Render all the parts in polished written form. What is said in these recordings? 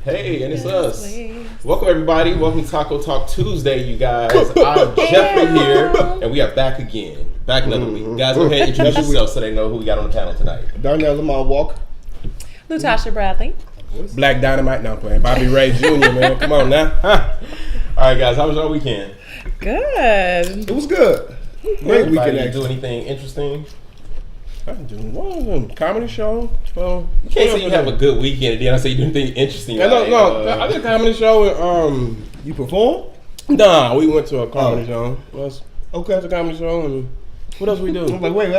Hey, and it's us. Welcome everybody. Welcome to Taco Talk Tuesday, you guys. I'm Jeffrey here, and we are back again. Back another week. Guys, go ahead and introduce yourselves so they know who we got on the panel tonight. Darnell Lamar Walker. Latasha Bradley. Black Dynamite. Now I'm playing Bobby Ray Jr., man. Come on now. All right, guys. How was your weekend? Good. It was good. Great weekend. Did you do anything interesting? I do one of them comedy show. You can't say you have a good weekend and then I say you do anything interesting. No, I did a comedy show and You perform? Nah, we went to a comedy show. Okay. It's a comedy show and what else we do? I'm like, wait.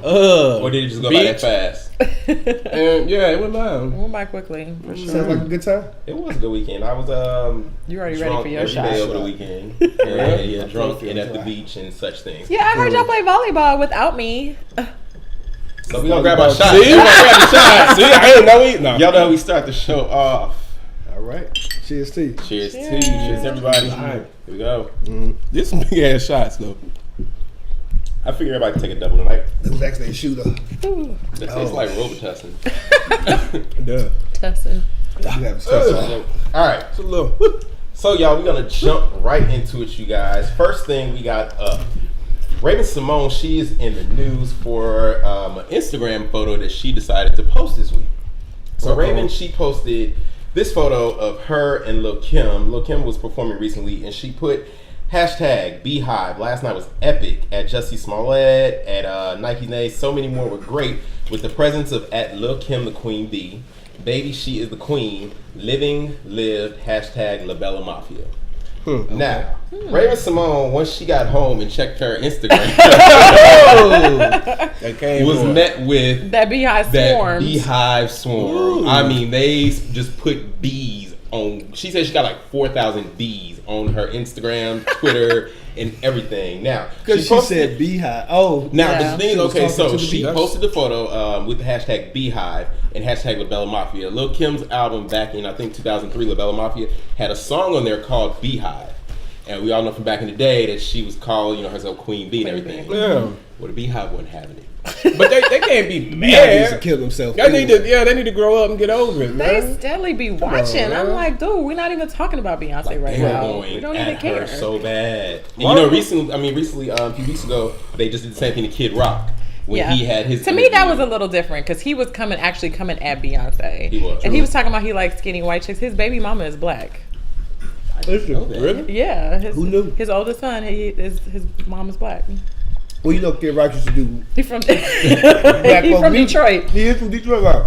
Or did it just go by that fast? And yeah, it went by. Went by quickly, for sure. Sounds like a good time. It was a good weekend. I was You already drunk ready for your every shot? day over the weekend. Yeah, drunk and at the beach and such things. Yeah, I heard y'all play volleyball without me. So we gonna grab our shot. See, we gonna grab the shot. See, I didn't know we. No. Y'all know how we start the show off. All right. Cheers to you. Cheers to you. Cheers everybody. All right. Here we go. This some big ass shots though. I figure everybody can take a double tonight. The next day shooter. That tastes like Robitussin. Duh. Tussin. You have a All right. It's a little. So y'all, we're gonna jump right into it, you guys. First thing we got up. Raven-Symoné, she is in the news for an Instagram photo that she decided to post this week. So Raven, she posted this photo of her and Lil Kim. Lil Kim was performing recently, and she put hashtag Beehive. Last night was epic at Jussie Smollett, at Nike Nay. So many more were great with the presence of at Lil Kim the Queen Bee. Baby, she is the queen. Living, lived, hashtag LaBella Mafia. Now, Raven-Symoné, once she got home and checked her Instagram, was met with That beehive swarm. Ooh. I mean, they just put bees on. She said she got like 4,000 bees on her Instagram, Twitter, and everything. Now, Because she said Beehive. Oh. now, Yeah. the thing is, She was okay, talking so to the she bees. posted the photo with the hashtag Beehive and hashtag LaBella Mafia. Lil Kim's album back in, I think, 2003, LaBella Mafia, had a song on there called Beehive. And we all know from back in the day that she was called, herself Queen Bee and everything. Yeah. Well, the Beehive wasn't having it. But they can't be Beehive needs to mad. kill himself. They need to grow up and get over it, They man. steadily be watching. I'm like, dude, we're not even talking about Beyonce right They were now. going We don't at even care. her so bad. And recently, a few weeks ago, they just did the same thing to Kid Rock when he had his. To me, that was a little different because he was actually coming at Beyonce. He was. And he was talking about he likes skinny white chicks. His baby mama is black. I didn't know that. Really? Yeah. Who knew? His oldest son, his mom is black. Well, Kid Rock used to do. He's from Black he's folk from music. Detroit. He is from Detroit, right?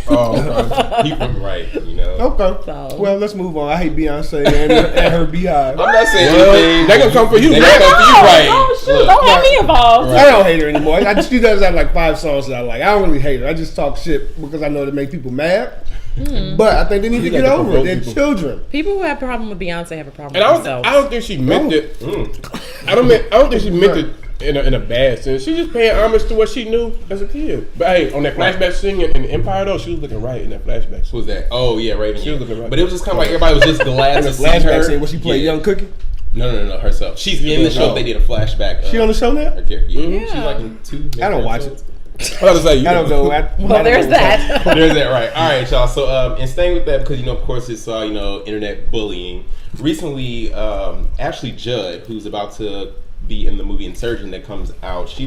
Oh, okay. He was right, Okay. So- Well, let's move on. I hate Beyonce and her Beehive. I'm not saying Well, anything. they gonna come for you. They man. gonna come for you, right? Oh, shoot. Look. Don't have me involved. I don't hate her anymore. She does have like 5 songs that I like. I don't really hate her. I just talk shit because I know it make people mad. But I think they need to get like to over it. provoke They're people. children. People who have a problem with Beyonce have a problem And with themselves. I don't think she meant it. I don't think she meant it in a bad sense. She just paying homage to what she knew as a kid. But hey, on that flashback scene in Empire though, she was looking right in that flashback. Who was that? Oh yeah, Raven. She was looking right. But it was just kind of like everybody was just glad to see her. Flashback scene where she played Yeah. Young Cookie. No, herself. She's in the show. No. They did a flashback. She on the show now? Her character. Yeah. Yeah. She's like in 2. I don't watch it. I was like, I don't know. Well, there's that. There's that, right. All right, y'all. So, and staying with that because, of course, it's, internet bullying. Recently, Ashley Judd, who's about to be in the movie Insurgent that comes out, she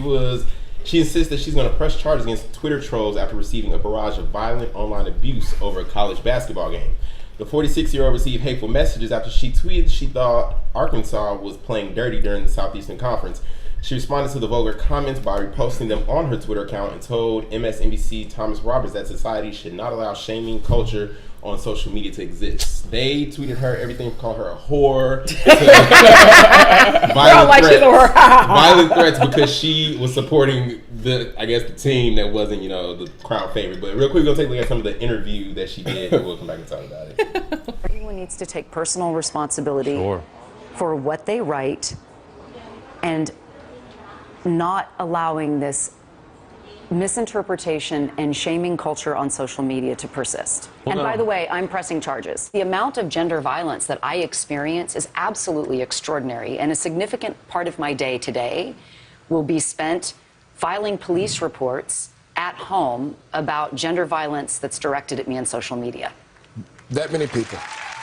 insists that she's going to press charges against Twitter trolls after receiving a barrage of violent online abuse over a college basketball game. The 46-year-old received hateful messages after she tweeted she thought Arkansas was playing dirty during the Southeastern Conference. She responded to the vulgar comments by reposting them on her Twitter account and told MSNBC Thomas Roberts that society should not allow shaming culture on social media to exist. They tweeted her everything from calling her a whore to violent threats because she was supporting the team that wasn't, the crowd favorite. But real quick, we're going to take a look at some of the interview that she did and we'll come back and talk about it. Everyone needs to take personal responsibility for what they write and not allowing this misinterpretation and shaming culture on social media to persist. And by the way, I'm pressing charges. The amount of gender violence that I experience is absolutely extraordinary, and a significant part of my day today will be spent filing police reports at home about gender violence that's directed at me on social media. That many people.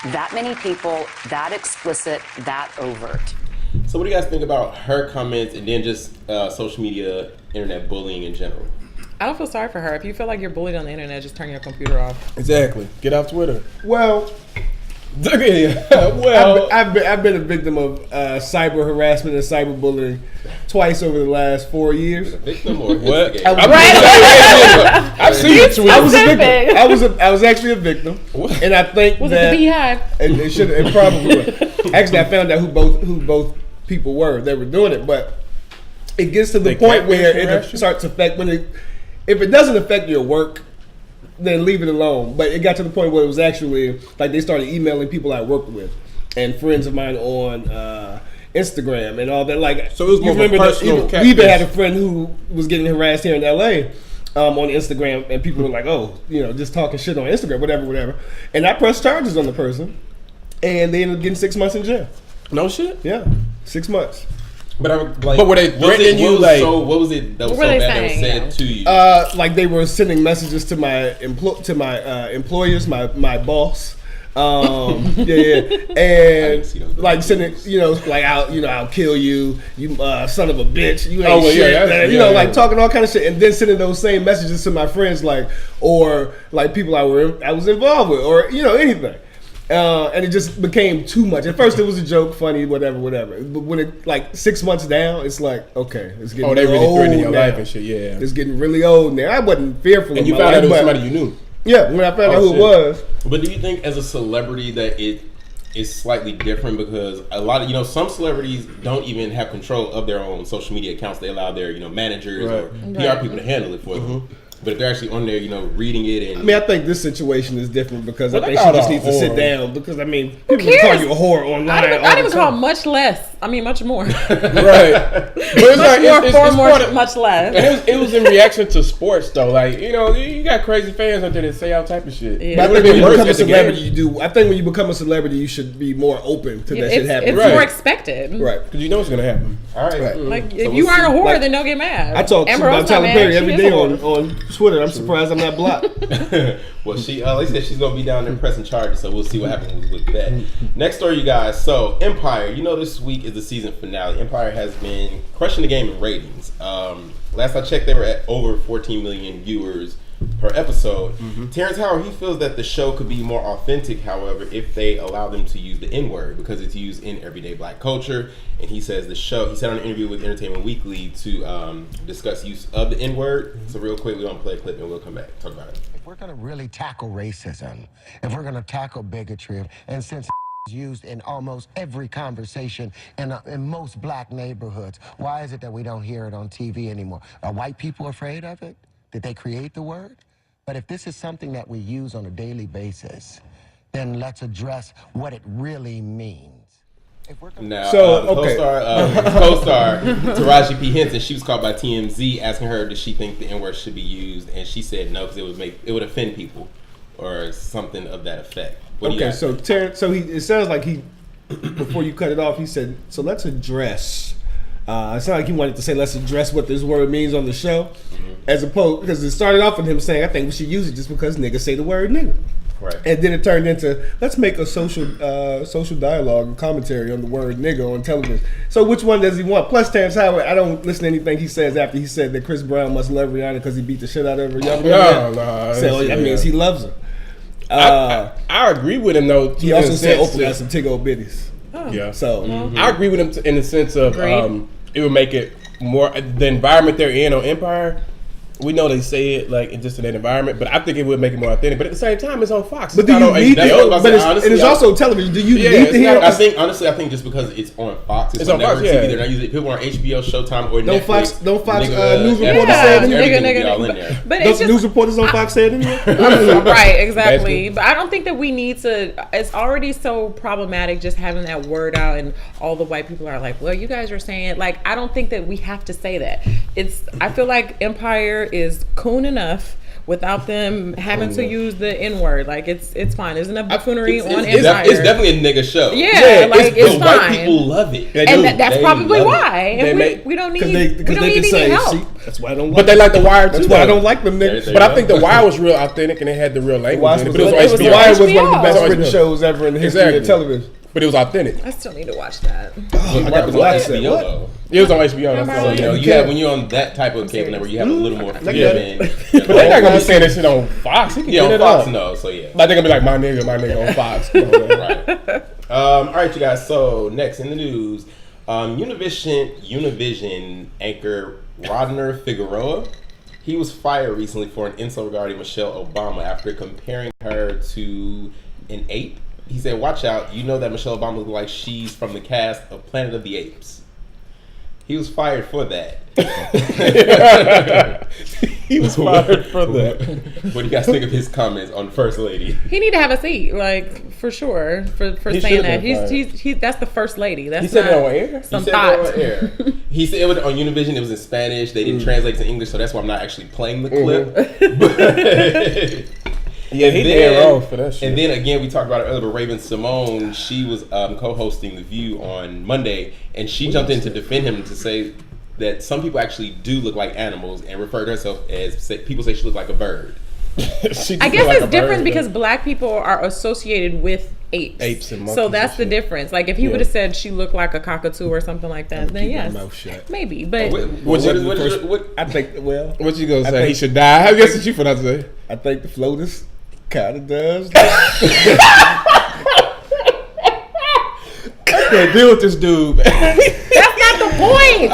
That many people, that explicit, that overt. So what do you guys think about her comments and then just social media, internet bullying in general? I don't feel sorry for her. If you feel like you're bullied on the internet, just turn your computer off. Exactly. Get off Twitter. Well, well, I've been a victim of cyber harassment and cyberbullying twice over the last 4 years. Victim or what? instigator? I've seen the tweet. I was a victim. I was actually a victim, and I think Was that it the Beehive? it probably was. Actually, I found out who both people were that were doing it, but it gets to the point where it starts to affect if it doesn't affect your work, then leave it alone. But it got to the point where it was actually like they started emailing people I worked with and friends of mine on Instagram and all that. Like, so it was more of a personal we even had a friend who was getting harassed here in LA on Instagram, and people were like, "Oh, just talking shit on Instagram, whatever." And I pressed charges on the person, and they ended up getting 6 months in jail. No shit. Yeah, 6 months. But I was like, but were they threatening you? What was it that was so bad that was said to you? Like they were sending messages to my employers, my boss. And like sending, like I'll kill you, son of a bitch, you ain't shit. Like talking all kind of shit, and then sending those same messages to my friends, or people I was involved with, or anything. And it just became too much. At first, it was a joke, funny, whatever. But when it 6 months down, it's like, okay, it's getting they really threatening your now. life and shit. Yeah, it's getting really old now. I wasn't fearful. And of you my found life, out it was somebody you knew. Yeah, when I found out who it was. But do you think, as a celebrity, that it is slightly different because a lot of some celebrities don't even have control of their own social media accounts. They allow their managers or PR people to handle it for them. But if they're actually on there, reading it and... I think this situation is different because I think she just needs to sit down because, people can call you a whore online. I didn't even call much less. Much more. Right. But it's much less. And it was in reaction to sports, though. You got crazy fans out there that say all type of shit. Yeah. But I think when you become a celebrity, I think when you become a celebrity, you should be more open to that shit happening. It's more expected. Right. Because you know what's going to happen. All right. If you aren't a whore, then don't get mad. I talk about Tyler Perry every day on Twitter. I'm surprised I'm not blocked. Well, she like I said, she's gonna be down there pressing charges, so we'll see what happens with that. Next story, you guys. So Empire, this week is the season finale. Empire has been crushing the game in ratings. Last I checked, they were at over 14 million viewers per episode. Terrence Howard, he feels that the show could be more authentic, however, if they allow them to use the N-word because it's used in everyday black culture. And he says he said on an interview with Entertainment Weekly to discuss use of the N-word. So real quick, we're gonna play a clip and we'll come back and talk about it. If we're gonna really tackle racism, if we're gonna tackle bigotry, and since it's used in almost every conversation in most black neighborhoods, why is it that we don't hear it on TV anymore? Are white people afraid of it? Did they create the word? But if this is something that we use on a daily basis, then let's address what it really means. Now, co-star Taraji P. Henson, she was called by TMZ asking her, does she think the N-word should be used? And she said no, because it would offend people or something of that effect. So Terrence, it sounds like before you cut it off, he said, so let's address. It's not like he wanted to say, let's address what this word means on the show, as opposed, because it started off with him saying, I think we should use it just because niggas say the word nigga. Right. And then it turned into, let's make a social dialogue and commentary on the word nigga on television. So which one does he want? Plus, Terrence Howard, I don't listen to anything he says after he said that Chris Brown must love Rihanna because he beat the shit out of her. Y'all remember that? So that means he loves her. I agree with him, though. He also said Oprah got some tig old bitties. Yeah. So I agree with him in the sense of it would make it more, the environment they're in on Empire, we know they say it like just in that environment, but I think it would make it more authentic. But at the same time, it's on Fox. But do you need HBO. it is also television. Do you need to hear? I think just because it's on Fox, it's on Fox. TV. They're not using it. People on HBO, Showtime, or Netflix. Don't Fox news reporters say nigga. But it's just news reporters on Fox say it anyway. Right, exactly. But I don't think that we need to. It's already so problematic just having that word out, and all the white people are like, "Well, you guys are saying," like, I don't think that we have to say that. I feel like Empire is coon enough without them having to use the N-word. Like, it's fine. There's enough buffoonery on Empire. It's definitely a nigga show. Yeah, like, it's fine. White people love it. And that's probably why. And we don't need any help. See, that's why I don't like But they like The Wire too. That's why I don't like them niggas. But I think The Wire was real authentic and it had the real language in it. But The it was Wire was one of the HBO. best written shows ever in the history of television. But it was authentic. I still need to watch that. I got the last set. It was on HBO. So, you have, when you're on that type of cable network, you have a little more freedom. But they're not gonna be saying that shit on Fox. He can get on it Fox, on. no. So yeah, like they're gonna be like my nigga on Fox. Come on, man. Right. All right, you guys. So next in the news, Univision anchor Rodner Figueroa, he was fired recently for an insult regarding Michelle Obama after comparing her to an ape. He said, "Watch out! You know that Michelle Obama looks like she's from the cast of Planet of the Apes." He was fired for that. He was fired for that. What do you guys think of his comments on First Lady? He need to have a seat, like, for sure, for saying that. He's that's the First Lady. That's he said it on air. Some thought. On air. He said it was on Univision. It was in Spanish. They didn't translate to English, so that's why I'm not actually playing the clip. Yeah, he did wrong for that shit. And then again, we talked about it earlier, but Raven Simone, she was co-hosting The View on Monday, and she jumped in to defend him to say that some people actually do look like animals and refer to herself as, people say she looks like a bird. I guess it's different because black people are associated with apes and monkeys. So that's the difference. Like, if he would have said she looked like a cockatoo or something like that, then yes, maybe. But what I think, well, what you gonna say? He should die. I guess what you finna say. I think the floaters kind of does. I can't deal with this dude. That's not the point.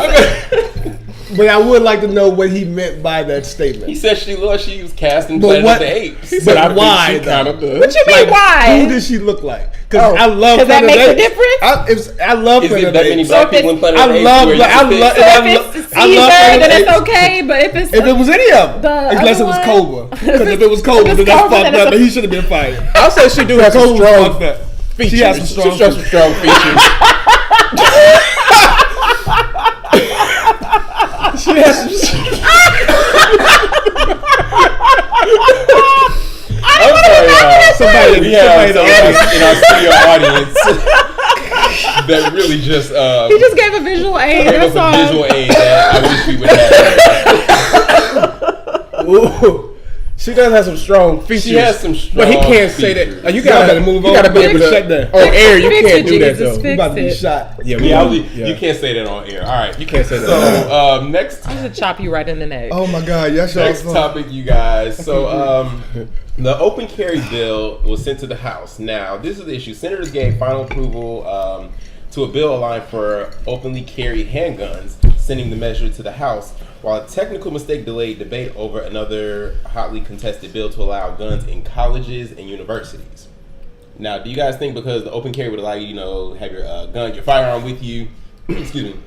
But I would like to know what he meant by that statement. He said she was cast in Planet of the Apes. But why? What you mean, why? Who does she look like? Because I love Planet of the Apes. Does that make a difference? I love Planet of the Apes. Many black people in Planet of the Apes? If it's Caesar, then it's okay. But if it was any of them, unless it was Cobra. Because if it was Cobra, then that's fucked up. And he should have been fired. I'll say she do have some strong features. She has some strong features. She has some. Somebody in our studio audience that really just he just gave a visual aid. That's all. A visual aid that I wish we would have. Ooh. She does have some strong features. She has some strong but he can't features. say that. Like, you gotta move on. You gotta be able to shut that. on air. You can't do that though. You about to be shot. You can't say that on air. All right, you can't say that. So next, I'm gonna chop you right in the neck. Oh my God! Yes, next topic, you guys. So the open carry bill was sent to the House. Now, this is the issue. Senators gave final approval to a bill aligned for openly carried handguns, sending the measure to the House, while a technical mistake delayed debate over another hotly contested bill to allow guns in colleges and universities. Now, do you guys think because the open carry would allow you, have your gun, your firearm with you, excuse me,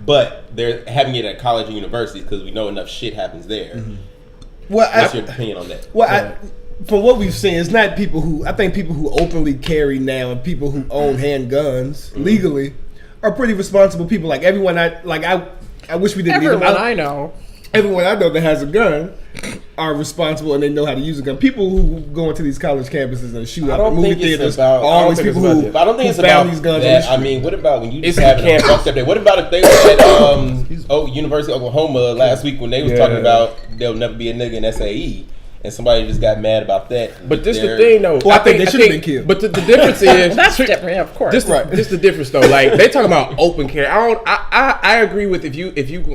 but they're having it at college and universities because we know enough shit happens there. Mm-hmm. What's your opinion on that? Well, from what we've seen, it's not people who openly carry now and people who own handguns legally are pretty responsible people. Like everyone, I wish we didn't. Everyone I know. Everyone I know that has a gun are responsible and they know how to use a gun. People who go into these college campuses and shoot up movie theaters are always people who I don't think it's about these guns. That. I mean, what about when you just have a fucked up day? What about if they were at University of Oklahoma last week when they was talking about there'll never be a nigga in SAE? And somebody just got mad about that. But this the thing, though. Well, I think they should have been killed. But the difference is that's different, of course. This the difference, though. Like they talking about open carry. I agree with if you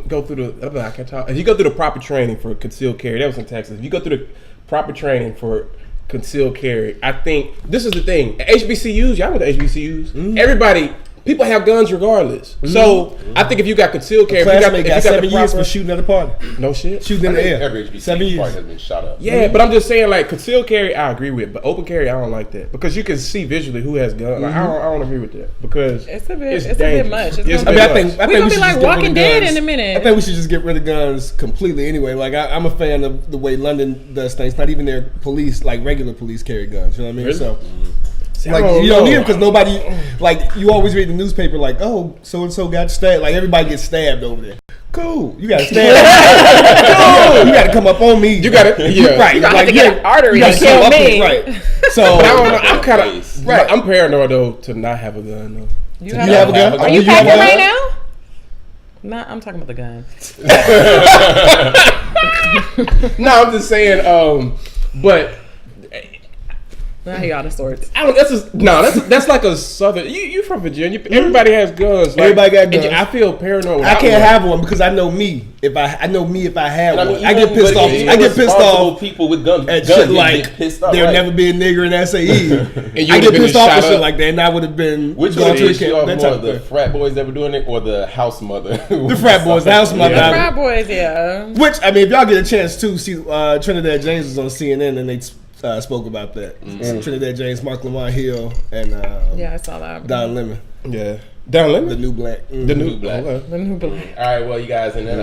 go through the I can't talk. If you go through the proper training for concealed carry, that was in Texas. If you go through the proper training for concealed carry, I think this is the thing. HBCUs, y'all went to HBCUs. Mm-hmm. Everybody people have guns regardless. So I think if you got concealed carry, Classmate got 7 years for shooting at a party. No shit. Shooting in the air. Every HBCU 7 years. party has been shot up. Yeah, but I'm just saying, like, concealed carry, I agree with, but open carry, I don't like that because you can see visually who has guns. Like, I don't agree with that because It's a bit dangerous. much. It's I a bit I much. think We're we gonna be should like just get rid Walking of Dead guns. in a minute. I think we should just get rid of guns completely anyway. Like I'm a fan of the way London does things. Not even their police, like regular police, carry guns. You know what I mean? Really? So. See, Like you don't need them because nobody, like you always read the newspaper like, oh, so and so got stabbed. Like everybody gets stabbed over there. Cool, you got to stab. Cool, you got to come up on me. You got to, yeah. Right, You gotta like have to get an artery you gotta to kill come up me. with- Right. So But I don't know. I'm kind of Right. I'm paranoid though to not have a gun though. You you have a gun? Are you Do have packing a right gun? now? Nah, I'm talking about the gun. No, I'm just saying. But Now he out of sorts. I don't. That's like a southern. You from Virginia? Everybody has guns. Like, Everybody got and guns. I feel paranoid. I can't have one because I know me. If I had I mean, one, I get even- pissed but off. even I get pissed responsible off people with guns. at guns shit get like pissed off, there'll right? never be a nigger in SAE. And you I would've get been pissed off shot at shit up. like that, and I would have been Which gone one to the is you camp. more That type of the thing. frat boys ever doing it or the house mother? The frat boys, the house mother. Yeah. Frat boys, yeah. Which I mean, if y'all get a chance to see, Trinidad James was on CNN and they spoke about that. Trinidad James, Mark Lamont Hill, and Yeah, I saw that. Don Lemon, Yeah, down limit. the new black. The new Black. okay. The new black. All right, well, you guys, and then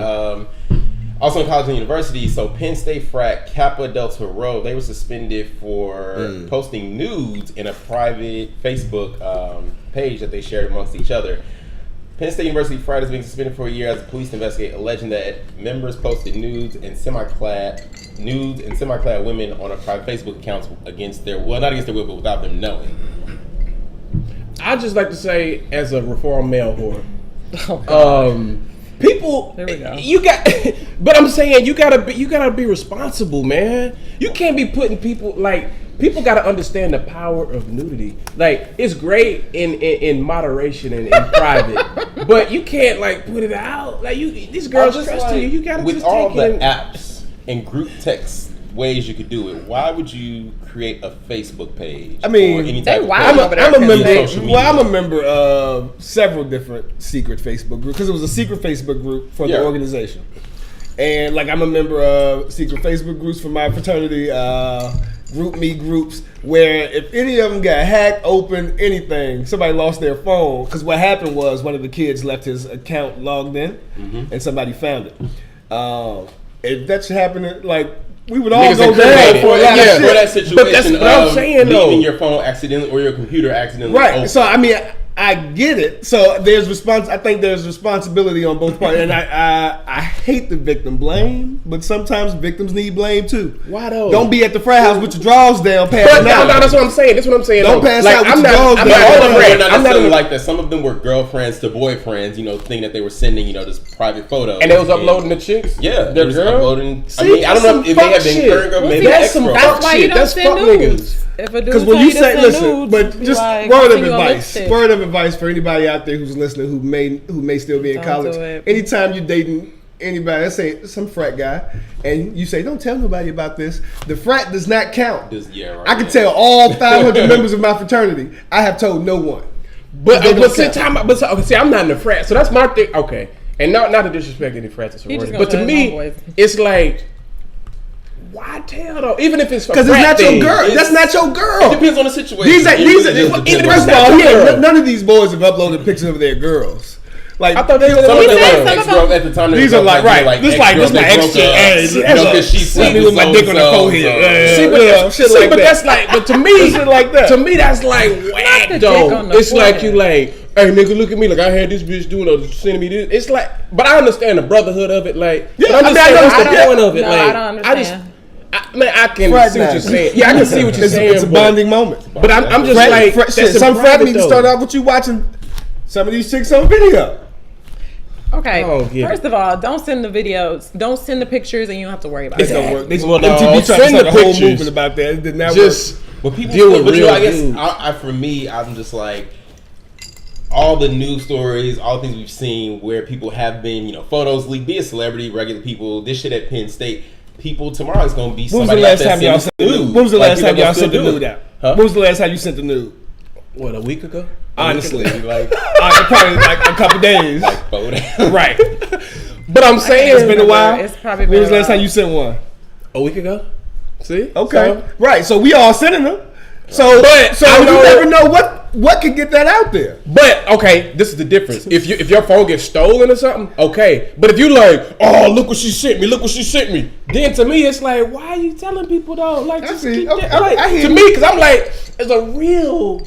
also in college and university, so Penn State frat Kappa Delta Rho, they were suspended for posting nudes in a private Facebook page that they shared amongst each other. Penn State University frat is being suspended for a year as the police investigate, alleging that members posted nudes and semi-clad women on a private Facebook account against their, well, not against their will, but without them knowing. I just like to say, as a reformed male whore, Oh, people, There we go. you got, but I'm saying you gotta be responsible, man. You can't be putting people like. People got to understand the power of nudity. Like, it's great in moderation and in private, but you can't like put it out. Like, these girls Just trusting you. You got to with just all take the it. And, apps and group text ways you could do it. Why would you create a Facebook page? I mean, or any they type of wild page? over there. I'm a member. Social media. Well, I'm a member of several different secret Facebook groups because it was a secret Facebook group for Yeah. the organization, and like I'm a member of secret Facebook groups for my fraternity. Group me groups where if any of them got hacked, open, anything, somebody lost their phone. Because what happened was one of the kids left his account logged in, and somebody found it. If that should happen, like we would all Niggas go incriminated. down for a lot Yeah. of For shit. that situation But that's what I'm of saying, though. leaving your phone accidentally or your computer accidentally Right. open. So I mean, I get it. So there's I think there's responsibility on both parties, and I hate the victim blame, but sometimes victims need blame too. Why though? Don't be at the frat house with your drawers down, But passing no, out. that's what I'm saying. That's what I'm saying. Don't though. pass Like, out with I'm your not. dogs I'm down. not All all of them were right. not I'm not necessarily in like that. Some of them were girlfriends to boyfriends, thinking that they were sending, this private photos. And they was uploading the chicks. Yeah, their they was girl. uploading. See, I don't know that's if some they have fuck been shit. current girl, Well, maybe see, That's ex some girl. fuck That's why you shit. don't That's send fuck nudes. niggas. If a dude Because tell when you to say, send listen, nudes, but be just like, word of send you a advice, lipstick. word of advice for anybody out there who's listening who may still be in Don't college. do it. Anytime you're dating anybody, let's say some frat guy, and you say, don't tell nobody about this, the frat does not count. Yeah, right, I can yeah. tell all 500 members of my fraternity, I have told no one. But They don't but see, count. see, I'm not in the frat, so that's my thing. Okay, and not to disrespect any frats or He just sororities, gonna but to tell his me, homeboys. it's like, why tell though? Even if it's Because it's not your girl. It's- That's not your girl. It depends on the situation. These are It really just even depends first on of all, not your girl. none of these boys have uploaded pictures of their girls. Like I thought they Some of were them said were some of ex-girls at the time. they These were are like, girlfriends, right, they were this like, this ex-girls, my they ex broke chick. up, Hey, because she slap me with my dick on the forehead. See, but shit see, like but that. that's like, but to me, Shit like that. To me, that's like whack the dick though. on the It's like forehead. you like, hey nigga, look at me, like I had this bitch doing or sending me this. It's like, but I understand the brotherhood of it, like, Yeah, but I'm I just mean, I saying, what's understand. the point of it? No, Like, I don't understand. I can Frat see what night. you're saying. Yeah, I can see what you're saying. It's a but- bonding moment. But I'm just Frat- like, frat- that's shit, in some frat private, need to though. start out with you watching some of these chicks on video. Okay, Oh, yeah. first of all, don't send the videos. Don't send the pictures, and you don't have to worry about It it. don't work. They, Well, MTV no, tried to send start the a whole pictures. movement about that. It did not Just work. But people deal still, with but real I guess dudes. for me, I'm just like all the news stories, all the things we've seen where people have been, photos leaked, be a celebrity, regular people. This shit at Penn State, people tomorrow is gonna be When was the somebody last out there time y'all sending sent the nude. nude? When was the Like, last people time y'all gonna sent the still do nude it. out? Huh? When was the last time you sent the nude? What, a week ago? Honestly, like probably like a couple days. like 4 days. Right. But I'm saying It's been a while. It's probably When been was the a last while. time you sent one? a week ago. See? Okay. So, Right. So we all sending them. So, But so I you know- never know what could get that out there. but okay, this is the difference. If your phone gets stolen or something, okay. But if you like, oh, look what she sent me, then to me it's like, why are you telling people though? Like, I just see. keep Okay, that, like, I hear to you. me, because I'm like, as a real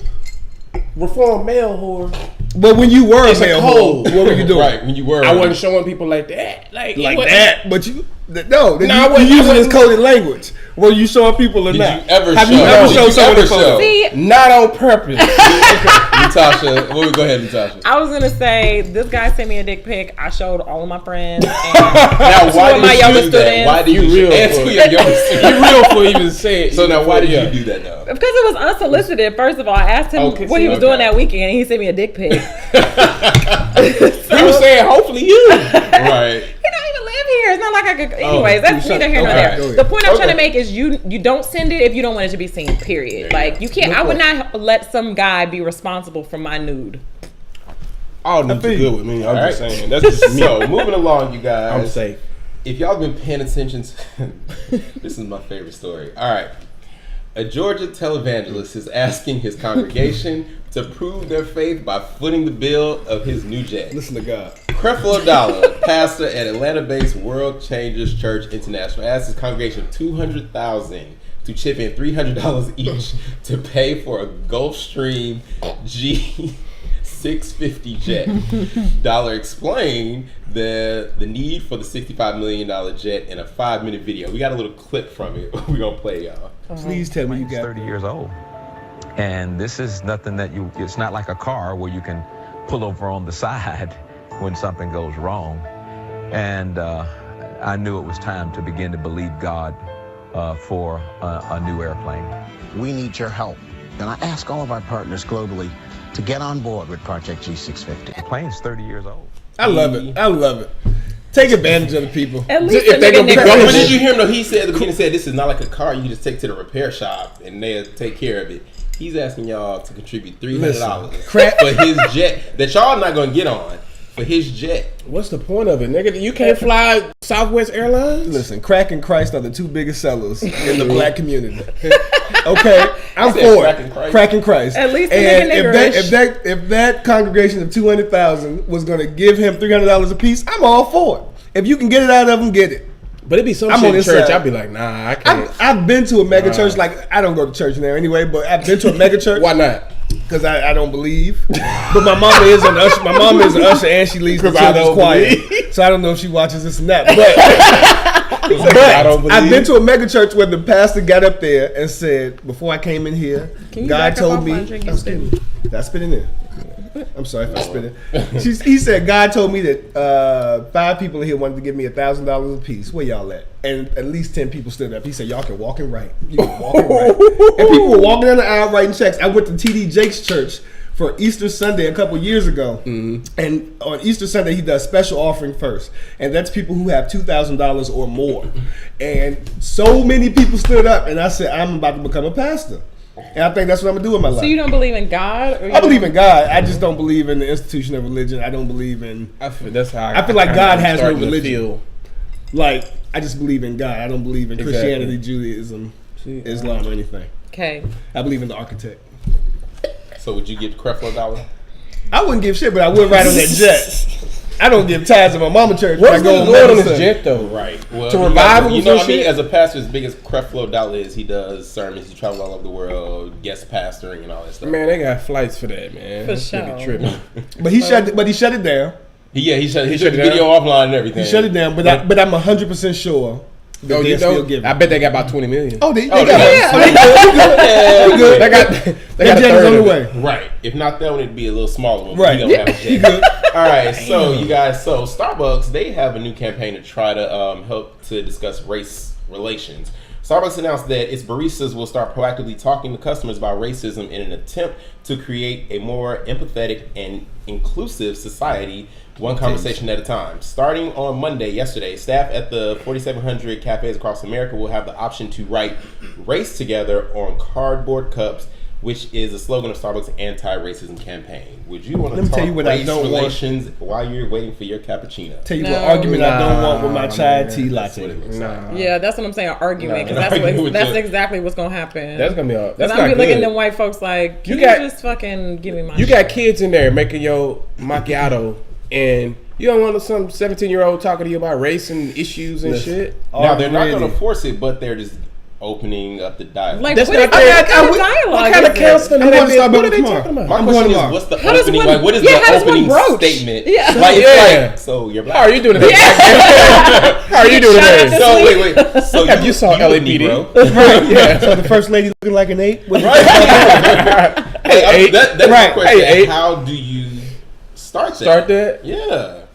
reformed male whore, But when you were It's a a male code. whore, what were you doing? Right, when you were I wasn't showing people like that, like that. But you no, then No, I you wasn't- I using this wasn't- coded language. Were you showing people or Did not? you ever Have show? you ever No, showed did you someone ever a photo? show? See, Not on purpose. Natasha, go ahead, Natasha. I was gonna say this guy sent me a dick pic. I showed all of my friends. And Now, why of my did younger you do that? students. Why did you You real answer for your younger student? You real for even saying. So now, why did Yeah. you do that now? because it was unsolicited. First of all, I asked him Okay, what he was okay. doing that weekend. And he sent me a dick pic. He was saying, hopefully you. Right. He don't even live here. It's not like I could. Anyways, that's neither here nor okay. there. The point I'm trying to Okay. make is you don't send it if you don't want it to be seen. Period. Like you can't. I would not let some guy be responsible for my nude. All nudes are good with me. I'm All just right. saying. That's just me. So, moving along, you guys. I'm safe. If y'all been paying attention to this is my favorite story. All right. A Georgia televangelist is asking his congregation to prove their faith by footing the bill of his new jet. Listen to God. Creflo Dollar, pastor at Atlanta-based World Changers Church International, asked his congregation $200,000 to chip in $300 each to pay for a Gulfstream G650 jet. Dollar explained the need for the $65 million jet in a 5-minute video. We got a little clip from it. We're going to play, y'all. Please tell me you got 30 years old. And this is nothing that it's not like a car where you can pull over on the side when something goes wrong. And I knew it was time to begin to believe God for a new airplane. We need your help. And I ask all of our partners globally to get on board with Project G650. The plane's 30 years old. I love it. I love it. Take advantage of the people. At least If they gonna be But gullible. did you hear him though? He said at the beginning, said this is not like a car you can just take to the repair shop and they'll take care of it. He's asking y'all to contribute $300 Crap. for his jet that y'all not gonna get on for his jet. What's the point of it, nigga? You can't fly Southwest Airlines? Listen, crack and Christ are the two biggest sellers in the black community. Okay, I'm said for crack it. and Christ. Crack and Christ. At least the and nigga if that congregation of 200,000 was going to give him $300 a piece, I'm all for it. If you can get it out of them, get it. But it'd be some I'm shit on in this church. side. I'd be like, nah, I can't. I've been to a mega church. Like I don't go to church now anyway, but I've been to a mega church. Why not? Because I don't believe. But my mama is an usher. My mama is an usher, and she leads the 'Cause I children's don't choir. believe. So I don't know if she watches this and that. But I don't believe. I've been to a mega church where the pastor got up there and said, "Before I came in here, you God back up told off me." my drink you I'm spitting. Did I spit in there? I'm sorry if I spit it. He said, "God told me that 5 people in here wanted to give me $1,000 a piece. Where y'all at?" And at least 10 people stood up. He said, "Y'all can walk and write. You can walk and write." And people were walking down the aisle writing checks. I went to TD Jakes' church for Easter Sunday a couple years ago, and on Easter Sunday he does special offering first, and that's people who have $2,000 or more. And so many people stood up, and I said, "I'm about to become a pastor." And I think that's what I'm gonna do in my life. So you don't believe in God? Or you I believe don't- in God. I just don't believe in the institution of religion. I don't believe in That's how I feel like kinda God has no starting to religion. feel. like I just believe in God. I don't believe in Exactly. Christianity, Judaism, Islam, or anything. Okay. I believe in the architect. So would you get Creflo Dollar? I wouldn't give shit, but I would ride on that jet. I don't give tithes in my mama church. What's I go going on Mother's this Day. jet though? Right. Well, To he revive does- him you or know some what I mean? shit? As a pastor, as big as Creflo Dollar is, he does sermons, he travels all over the world, guest pastoring and all that stuff. Man, they got flights for that, man. For This nigga sure. tripping. But he shut it down. He shut the shut it video offline and everything. He shut it down. But I'm 100% sure that Oh, they're you still know, giving. I bet they got about 20 million. Oh, they Oh, got yeah. it. They good. They got That a jet is third on the of it. way. Right. If not that one, it'd be a little smaller one. Right. He don't have a He jet. good. All right. So you guys, Starbucks, they have a new campaign to try to help to discuss race relations. Starbucks announced that its baristas will start proactively talking to customers about racism in an attempt to create a more empathetic and inclusive society, one conversation at a time. Starting on Monday, yesterday, staff at the 4,700 cafes across America will have the option to write "race" together on cardboard cups which is a slogan of Starbucks' anti-racism campaign. Would you want to Let me talk tell you what I race don't want. relations while you're waiting for your cappuccino? Tell you what argument I don't want with my chai tea That's what latte. it looks like. Yeah, that's what I'm saying. Argument, because that's exactly what's gonna happen. That's gonna be all. Because That's I'm not be looking at good. them white folks like, can You you got- just fucking give me my You shit? got kids in there making your macchiato, and you don't want some 17-year-old talking to you about race and issues and shit. Now they're not going Already. to force it, but they're just opening up the dialogue. Like, That's what is not their- what kind of what dialogue kind of is it? counseling? I'm going to What are Starbucks they tomorrow. talking about? My I'm question going is, tomorrow. what's the How does opening? one- Like, what is yeah, the how does one opening broach? statement? Yeah. Like, it's Yeah. like, so you're black. How are you doing it? How are you doing Shout out it? to So wait. So You saw a LAPD. Negro. Right, yeah. So the first lady looking like an 8. With Hey, that's my Right. question. Hey, hey. How do you start that? Start that. Yeah.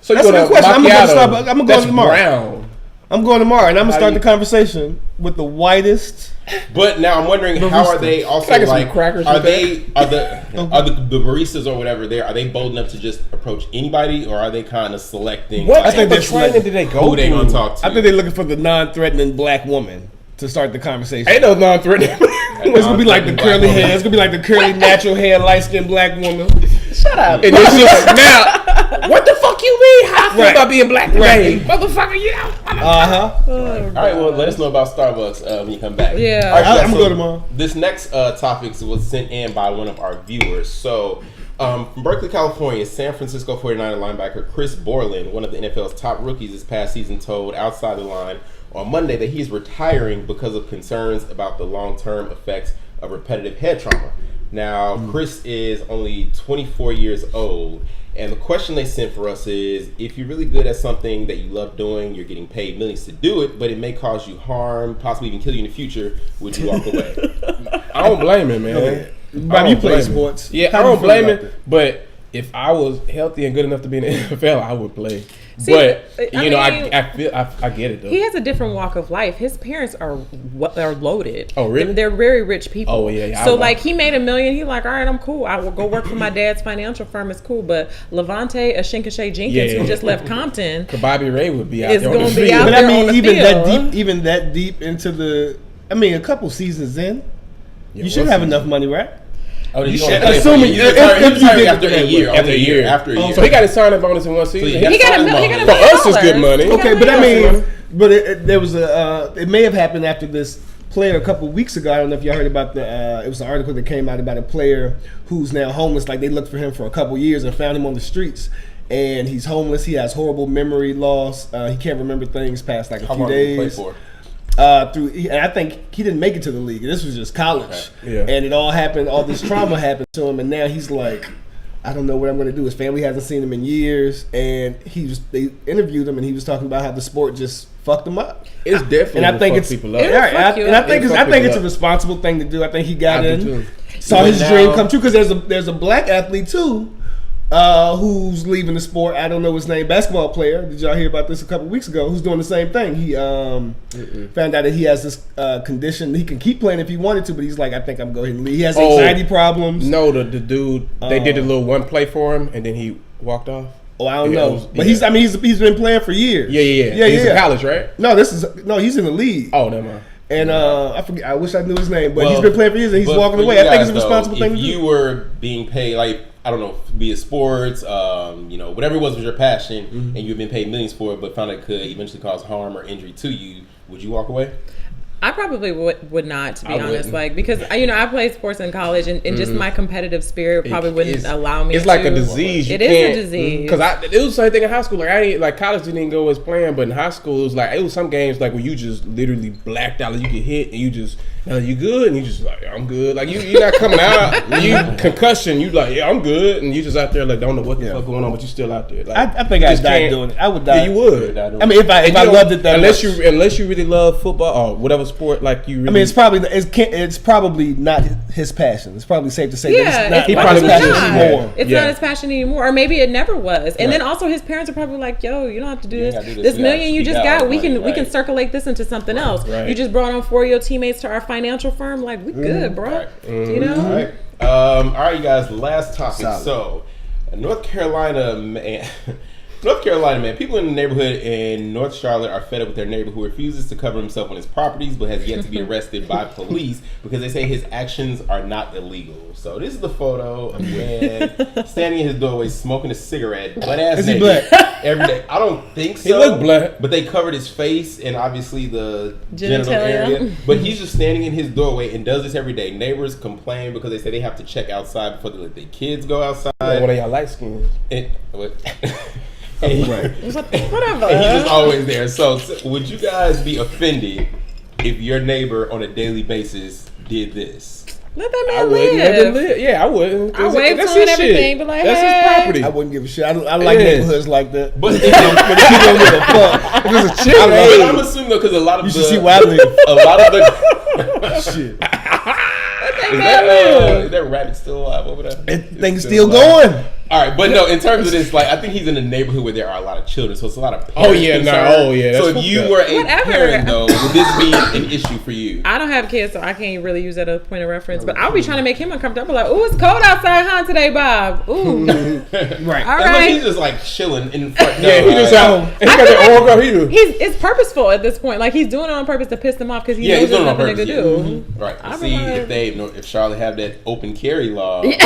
So That's you a want good question. I'm gonna go to macchiato Starbucks. I'm gonna go that's tomorrow. brown. I'm going tomorrow, and I'm gonna How start do the you- conversation with the whitest. But now I'm wondering, how are they also Can I get some like? crackers Are with they are the baristas or whatever there? Are they bold enough to just approach anybody, or are they kind of selecting? What like, think type they're of training did they go who they through? gonna talk to? I think they're looking for the non-threatening black woman to start the conversation. Ain't no non-threatening. It's gonna be like the curly hair. It's gonna be like the curly, natural hair, light-skinned black woman. Shut up. And it's just now. What the fuck you mean? How I feel Right. about being black today, Right. motherfucker? You know. Uh-huh. All right, well, let us know about Starbucks when you come back. Yeah. All right, I'm guys, gonna go tomorrow. This next topic was sent in by one of our viewers. So, from Berkeley, California, San Francisco 49er linebacker Chris Borland, one of the NFL's top rookies this past season, told Outside the Line on Monday that he's retiring because of concerns about the long-term effects of repetitive head trauma. Now, Chris is only 24 years old. And the question they sent for us is, if you're really good at something that you love doing, you're getting paid millions to do it, but it may cause you harm, possibly even kill you in the future, would you walk away? I don't blame him, man. Bob, you play sports. Yeah, How I do you don't feel blame about him. that? But if I was healthy and good enough to be in the NFL, I would play. See, but I you know, mean, I feel I get it though. He has a different walk of life. His parents are loaded. Oh, really? They're very rich people. Oh, yeah, So I- like he made $1 million. He like, all right, I'm cool. I will go work for my dad's financial firm. It's cool. But Levante Ashinkashay Jenkins, Yeah. who just left Compton, Bobby Ray would be out It's there on the gonna be field. out But there I mean, on the even field. that deep into the. I mean, a couple seasons in, you should one have season. enough money, right? Oh, You you should. should. Assuming- you if you retire did after it a year, that after a year, after a year. So he got his signing bonus in one season. So he got $1 million. For us, it's good money. He got Okay, $1 but I million. mean, but there was a. It may have happened after this player a couple of weeks ago. I don't know if y'all heard about the. It was an article that came out about a player who's now homeless. Like they looked for him for a couple of years and found him on the streets. And he's homeless. He has horrible memory loss. He can't remember things past like a How few long did he play days. for? And I think he didn't make it to the league. This was just college, Okay. Yeah. and it all happened. All this trauma happened to him, and now he's like, I don't know what I'm going to do. His family hasn't seen him in years, and they interviewed him, and he was talking about how the sport just fucked him up. It's definitely. And I think fuck it's people up. It'll yeah, fuck you and I up. think It'll it's fuck a people up. responsible thing to do. I think he got I do in, too. saw But his now- dream come true. Because there's a black athlete too. Who's leaving the sport? I don't know his name. Basketball player. Did y'all hear about this a couple weeks ago? Who's doing the same thing? He found out that he has this condition. He can keep playing if he wanted to, but he's like, I think I'm going to go ahead and leave. He has anxiety problems. No, the dude. They did a little one play for him, and then he walked off. Oh, I don't Yeah, know. it was- But yeah. he's been playing for years. Yeah. He's in college, right? No, he's in the league. Oh, never mind. And I forget. I wish I knew his name, but he's Well, been playing for years and he's but walking for away. you I think guys, it's a responsible though, thing to if do. you were being paid, like, I don't know, be it sports, whatever it was your passion, Mm-hmm. and you've been paid millions for it, but found it could eventually cause harm or injury to you, would you walk away? I probably would not, to be I honest. wouldn't. Like, because I played sports in college, and just my competitive spirit probably wouldn't It's- allow me. It's like a to- disease. It is a disease. Because it was the same thing in high school. Like I ain't like college didn't go as planned, but in high school it was some games like where you just literally blacked out. Like, you get hit and you just you good, and you just like, I'm good. Like you're not coming out. You concussion. You like, yeah, I'm good, and you just out there like don't know what the fuck going on, but you still out there. Like, I think I'd just die can't- doing it. I would die. Yeah, you would. I mean, if I You don't- loved it that unless much. unless you really love football or whatever sport, like you. Really, I mean, it's probably not his passion. It's probably safe to say that Yeah, it's not it's probably his probably passion not. anymore. It's Yeah. not his passion anymore, or maybe it never was. And then also his parents are probably like, "Yo, you don't have to do You ain't this. gotta do this. This You gotta million you speak just out got, we money, can right. circulate this into something else. right. You just brought on 4 of your teammates to our financial firm. Like, we good, bro. Right. You know." All right. All right, you guys. Last topic. Solid. So, North Carolina man, North Carolina, man. People in the neighborhood in North Charlotte are fed up with their neighbor who refuses to cover himself on his properties, but has yet to be arrested by police because they say his actions are not illegal. So this is the photo of man standing in his doorway smoking a cigarette, butt ass Is he naked black? every day. I don't think so. He look black, but they covered his face and obviously the genital Genitalia. area. But he's just standing in his doorway and does this every day. Neighbors complain because they say they have to check outside before they let their kids go outside. One of y'all light skins. Right. Whatever. And he's just always there. So, would you guys be offended if your neighbor on a daily basis did this? Let that I man wouldn't let him live. live. Yeah, I wouldn't. I wave to That's him and his shit. everything, but like, That's hey. his property. I wouldn't give a shit. I like Yeah. neighborhoods like that. But People don't give a fuck. If it's a chick, I'm assuming though, because a lot of you should the see where I live. a lot of the Shit. is that rabbit still alive over there? That It's thing's still alive. going. All right, but no, in terms of this, like I think he's in a neighborhood where there are a lot of children, so it's a lot of Oh, parents yeah, concerned. no, oh, yeah, So that's if you fucked were up. a Whatever. parent, though, would this be an issue for you? I don't have kids, so I can't really use that as a point of reference. But I'll be trying to make him uncomfortable. Like, ooh, it's cold outside, huh, today, Bob? Ooh. Right. All And look, right. he's just like chilling in front. Yeah, he just out. He got I feel that like oil heater. It's purposeful at this point. Like, he's doing it on purpose to piss them off because he knows he's doing there's it on nothing purpose. they Yeah. could do. Right. I See realize- if Charlotte have that open carry law. Yeah.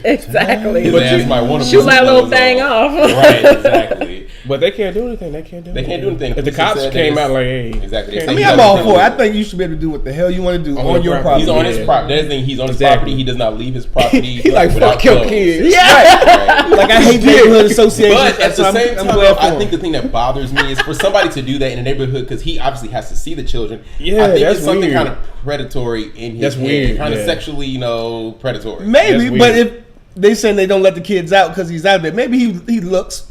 Exactly. His ass might want to Shoot that little thing off. Right. Exactly. But they can't do anything. They can't do They can't do anything. If the Police cops said came that out like, hey. Exactly. They I say mean, he's I'm on all his for it. I property. think you should be able to do what the hell you want to do On on your your property. property. He's on his Yeah. property. That's the thing. He's on his Exactly. property. He does not leave his property. He like, without fuck your clothes. kids. Yeah. Like I hate neighborhood associations. But at the so same I'm time, glad though, for I him. think the thing that bothers me is for somebody to do that in a neighborhood because he obviously has to see the children. Yeah, I think that's it's something weird. kind of predatory in his That's head, weird, kind of yeah. sexually, predatory. Maybe, That's but weird. if they saying they don't let the kids out because he's out there, maybe he looks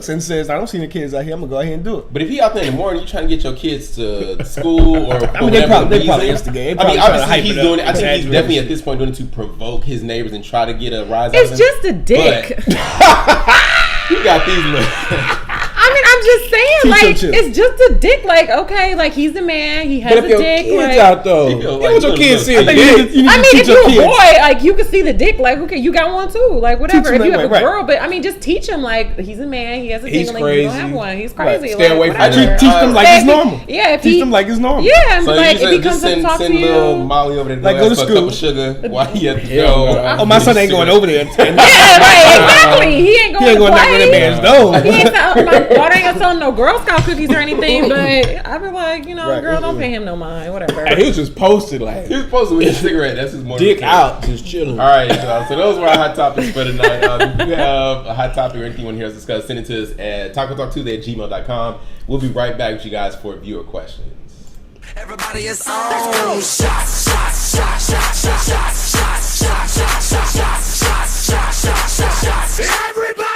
and says, "I don't see the kids out here. I'm gonna go ahead and do it." But if he out there in the morning, you trying to get your kids to school or I mean, they probably instigate. They probably try to obviously hype he's it up, doing it. I think he's exaggerate definitely shit. at this point doing it to provoke his neighbors and try to get a rise out of It's them. just a dick. You got these little. I mean, I'm just saying, Teach like, your it's just a dick. Like, okay, like he's the man. He has But if a your dick. kids Like, out though, You feel you like want your you kids know, seeing I think dick. You need I to mean, teach if your you're a kids. boy, like you can see the dick. Like, okay, you got one too. Like, whatever. Teach If them you that have a way, right. girl, but I mean, just teach him. Like, he's a man. He has a He's thing. Like, you don't crazy. have one. He's Right. crazy. Stay like, away from whatever. that. Teach them like Say it's if he- normal. Yeah, if Teach he, them like it's normal. yeah, and So like you if he just comes up to talk to send little you. Molly over there to Like, go go ask to for a cup of school. sugar. Why he have to Hell go? no. Oh, my son ain't going over there. Yeah, right, exactly. He ain't He going ain't to going to knock on that play. man's door. He ain't tell, my daughter ain't gonna tell him no Girl Scout cookies or anything, but I be like, Right. girl, don't pay him no mind, whatever. He was just posted like He was supposed to with his cigarette. That's his morning. dick routine. out, just chilling. All right, so those were our hot topics for tonight. If you have a hot topic or anything you want to hear us discuss, send it to us at tacotalktuesday@gmail.com. We'll be right back with you guys for viewer questions. Everybody is on. Shots, shots, shots, shots, shots, shots, shots, shots, shots, shots, shots, shots, shots, shots, shots, shots. Everybody!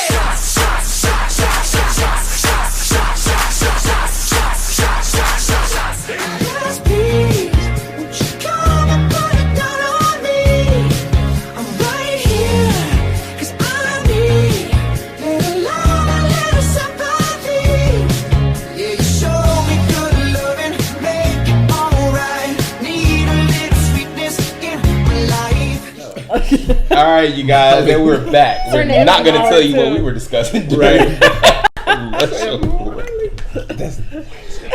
Shots, shots, shots, shots, shots, shots, shots, shots, shots, shots, shots, shots, shots, shots, shots. Yes, please, won't you come and put it down on me? I'm right here, 'cause I need little love and little sympathy. Yeah, you show me good loving, make it alright. Need a little sweetness in my life. All right, you guys, and we're back. We're Turn the not going to hour tell you what too. we were discussing today.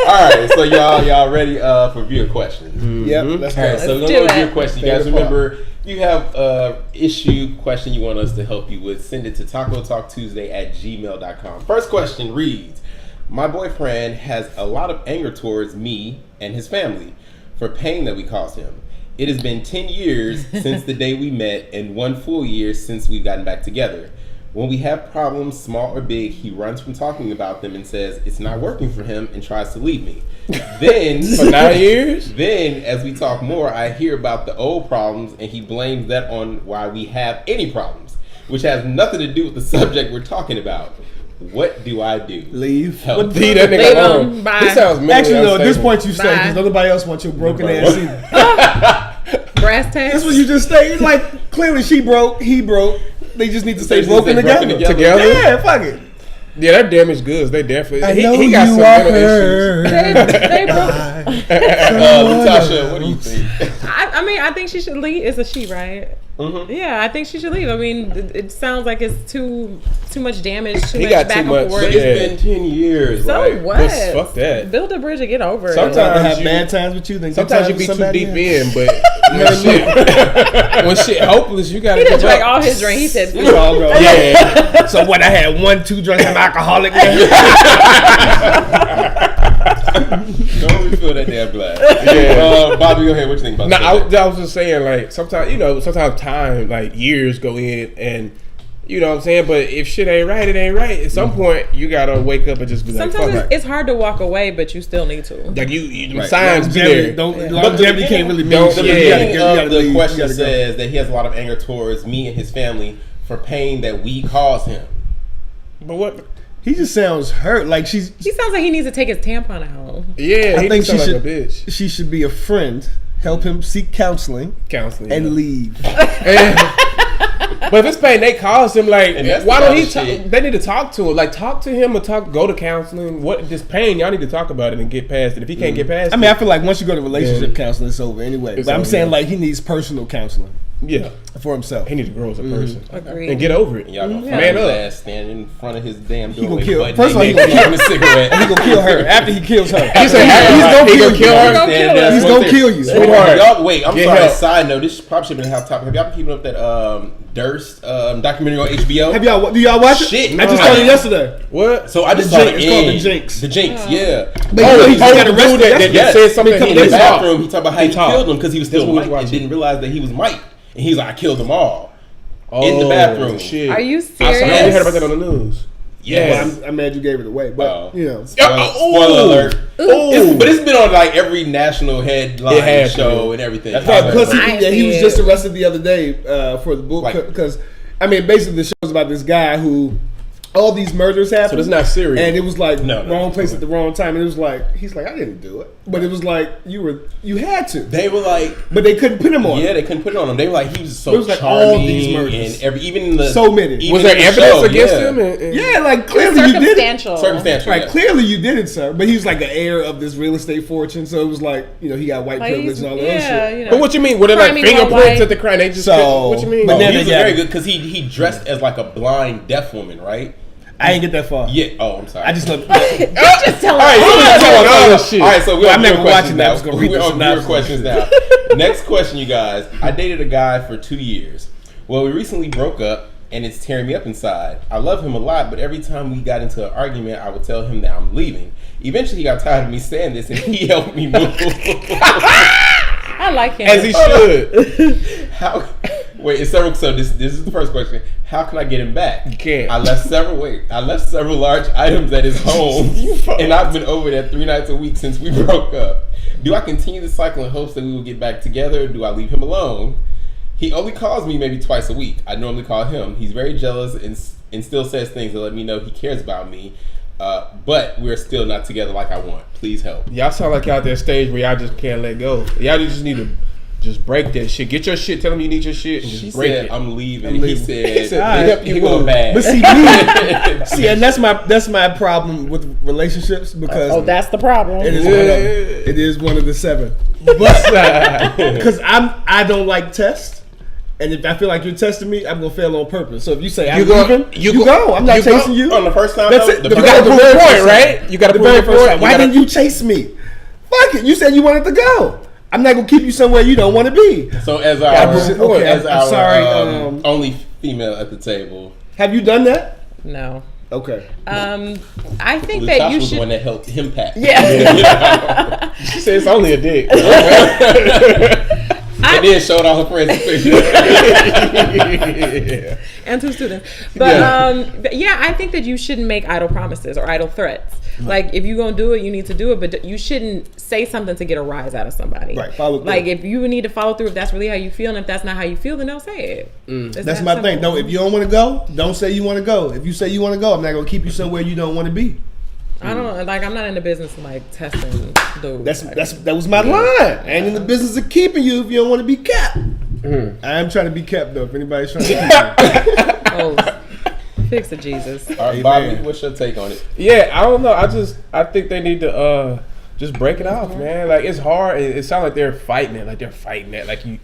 All right, so y'all ready for viewer questions? Yep, let's All right, go. so we're Let's going to do viewer it. questions. You guys Favorite part. remember, if you have an issue, question you want us to help you with, send it to tacotalktuesday@gmail.com. First question reads, my boyfriend has a lot of anger towards me and his family for pain that we caused him. It has been 10 years since the day we met and 1 full year since we've gotten back together. When we have problems, small or big, he runs from talking about them and says it's not working for him and tries to leave me. Then, For 9 years? then as we talk more, I hear about the old problems and he blames that on why we have any problems, which has nothing to do with the subject we're talking about. What do I do? Leave. Help. Leave that Leave nigga him. alone. Bye. This sounds mentally Actually, no. At this unstable. point, you stay because Bye. nobody else wants your broken ass either. Brass tacks. That's what you just say. Like clearly, she broke, he broke. They just need to stay They just broken stay broken together. together. Yeah, fuck it. Yeah, that damaged goods. They definitely. I he, know he got you some are mental issues. They broke. Natasha, what do you think? I mean, I think she should leave. It's a she, right? Yeah, I think she should leave. I mean, it sounds like it's too much damage, too He much got back too and much. forth. But it's been 10 years. So like, what? Fuck that. Build a bridge and get over it. Sometimes I have you- bad times with you. Then good Sometimes you times be with too somebody deep else. in, but when shit hopeless, you gotta He done give drank up. all his drink. He said, It's all good. Yeah. So what? I had 1-2 drinks. I'm alcoholic. don't refill that damn glass. Yeah. Bobby, go ahead. What you think about No, that? I was just saying, like, sometimes time, like, years go in, and you know what I'm saying. But if shit ain't right, it ain't right. At some point, you gotta wake up and just be like, sometimes fuck it. it's hard to walk away, but you still need to. Like you Right. signs be Longevity, there. don't, Yeah. longevity can't really mean Don't- The shit. yeah. beginning You gotta of the leave. You question gotta go. says that he has a lot of anger towards me and his family for pain that we caused him. But what? He just sounds hurt. Like He sounds like he needs to take his tampon out. Yeah, I he think think she like a should. bitch. She should be a friend. Help him seek counseling Counseling and yeah. leave. But if it's pain they caused him, like, And that's why the don't he? kind of shit. They need to talk to him. Like, talk to him or go to counseling. What this pain? Y'all need to talk about it and get past it. If he can't get past I it, mean, I feel like once you go to relationship Yeah. counseling, it's over anyway. It's But I'm over, saying yeah. like he needs personal counseling yeah, for himself. he needs to grow as a person Agreed. and get over it. Y'all gonna Yeah. find Man his up. ass standing in front of his damn gonna doorway. kill- button first of all, he naked, gonna smoking a cigarette. He gonna kill her after he kills her. He said, He's gonna he kill gonna kill you. her. Stand there, He's smoke gonna there. kill you. Sweetheart. Y'all, wait, I'm Get sorry. help. Side note, this probably should have been a hot topic. Have y'all been keeping up that Durst documentary on HBO? Do y'all watch it? Shit. I just No. started yesterday. What? So I just The saw Jinx. the It's called The end. Jinx. The Jinx, yeah. But Oh, he he got got arrested arrested. That Yes. said something. Because In they the talk. bathroom, he talked about how he talk. killed him because he was still That's what we was Mike and watching. didn't realize that he was Mike. And he's like, I killed them all. Oh, In the bathroom. Shit. Are you I serious? saw, Yes. we heard about that on the news. Yes. Well, I'm mad you gave it away, but Oh. you know. Spoiler alert. Ooh. But it's been on like every national headline It has show been. and everything. That's Yeah, how plus I he was see just it. arrested the other day for the book Like- because I mean basically the show's about this guy who all these murders happened. So it's not serious. and it was like No, no. wrong place at the wrong time, and it was like he's like I didn't do it, but it was like you had to, They were like, but they couldn't put him on. yeah, they couldn't put it on him. They were like, he was so It was like charming all these murders. and even in the So many. even Was there in the evidence show, against yeah. him? And- Yeah, like clearly you did it. Circumstantial. Circumstantial. Right, yeah. clearly you did it, sir. But he's like an heir of this real estate fortune, so it was like he got white Like, privilege and all that yeah, other shit. you know. But what you mean? Were there like Crimey fingerprints white. at the crime? They just So- couldn't- what you mean? but Oh, then he was again- very good because he dressed as like a blind deaf woman, right? I didn't get that far. Yeah. Oh, I'm sorry. I just love. Just tell All right, him. so let's talk all this shit. All right, so we're I'm on never viewer watching questions that. now. I'm just gonna read We're the on viewer synopsis. questions now. Next question, you guys. I dated a guy for 2 years. Well, we recently broke up, and it's tearing me up inside. I love him a lot, but every time we got into an argument, I would tell him that I'm leaving. Eventually, he got tired of me saying this, and he helped me move. I like him. As he should. How? Wait, it's several. So this is the first question. How can I get him back? You can't. I left several large items at his home, and I've been over there 3 nights a week since we broke up. Do I continue the cycle in hopes that we will get back together, or do I leave him alone? He only calls me maybe twice a week. I normally call him. He's very jealous and still says things that let me know he cares about me. But we're still not together like I want. Please help. Y'all sound like y'all at that stage where y'all just can't let go. Y'all just need to just break that shit. Get your shit. Tell him you need your shit and just She break said, it. I'm leaving. I'm He leaving. said, He said, "All right, "Yep, you going bad." But see, and that's my problem with relationships because Oh, that's the problem. it is one of them. It is one of the 7. But because I don't like tests, and if I feel like you're testing me, I'm gonna fail on purpose. So if you say I'm leaving, you go. I'm not you go. chasing you. On the first time, That's though, it. the You first- gotta prove the your very point, first right? time. You gotta The prove very your first point. time. You Why gotta- didn't you chase me? Fuck it. You said you wanted to go. I'm not gonna keep you somewhere you don't want to be. So as Okay, as I'm our sorry, only female at the table, Have you done that? No. Okay. I think Lutasha that you was the one should. that helped him pack. Yeah. She said it's only a dick. And then showed all her friends the picture. And 2 students. But yeah, I think that you shouldn't make idle promises or idle threats. Like if you're gonna do it, you need to do it, but you shouldn't say something to get a rise out of somebody. Right, follow through. Like if you need to follow through, if that's really how you feel, and if that's not how you feel, then don't say it. It's That's that my simple. thing. No, if you don't want to go, don't say you want to go. If you say you want to go, I'm not gonna keep you somewhere you don't want to be. I don't like. I'm not in the business of like testing dudes. That was my line. I ain't in the business of keeping you if you don't want to be kept. I am trying to be kept though. If anybody's trying to keep me. Oh, fix it, Jesus. All right, Bobby, what's your take on it? Yeah, I don't know. I think they need to just break it off, man. Like it's hard. It sounds like they're fighting it. Like they're fighting it. Like you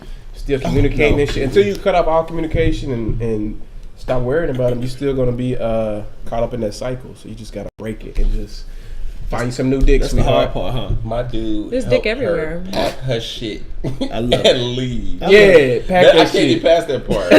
still communicating and shit. Until you cut off all communication and stop worrying about them, you're still gonna be caught up in that cycle. So you just gotta break it and just find you some new dicks. That's the hard part, huh? My dude, there's dick everywhere. Pack her shit I love and leave. Yeah, pack I that can't shit. get past that part.